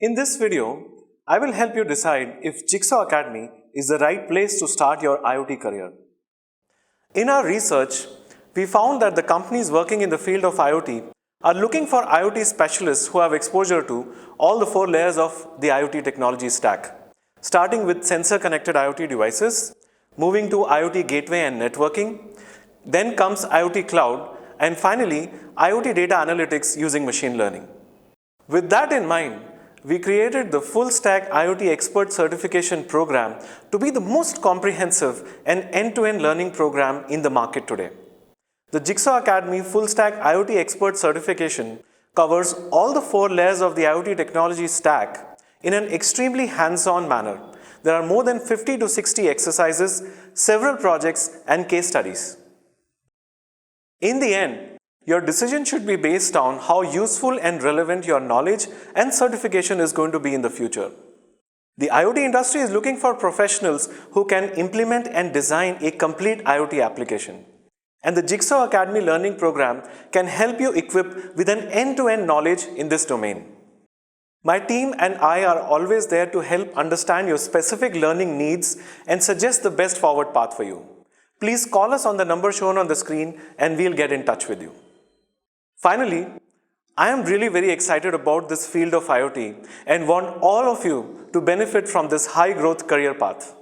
In this video, I will help you decide if Jigsaw Academy is the right place to start your IoT career. In our research, we found that the companies working in the field of IoT are looking for IoT specialists who have exposure to all the 4 layers of the IoT technology stack, starting with sensor-connected IoT devices, moving to IoT gateway and networking, then comes IoT cloud, and finally, IoT data analytics using machine learning. With that in mind, we created the Full Stack IoT Expert Certification program to be the most comprehensive and end-to-end learning program in the market today. The Jigsaw Academy Full Stack IoT Expert Certification covers all the 4 layers of the IoT technology stack in an extremely hands-on manner. There are more than 50 to 60 exercises, several projects, and case studies. In the end, your decision should be based on how useful and relevant your knowledge and certification is going to be in the future. The IoT industry is looking for professionals who can implement and design a complete IoT application. And the Jigsaw Academy Learning Program can help you equip with an end-to-end knowledge in this domain. My team and I are always there to help understand your specific learning needs and suggest the best forward path for you. Please call us on the number shown on the screen and we'll get in touch with you. Finally, I am really very excited about this field of IoT and want all of you to benefit from this high growth career path.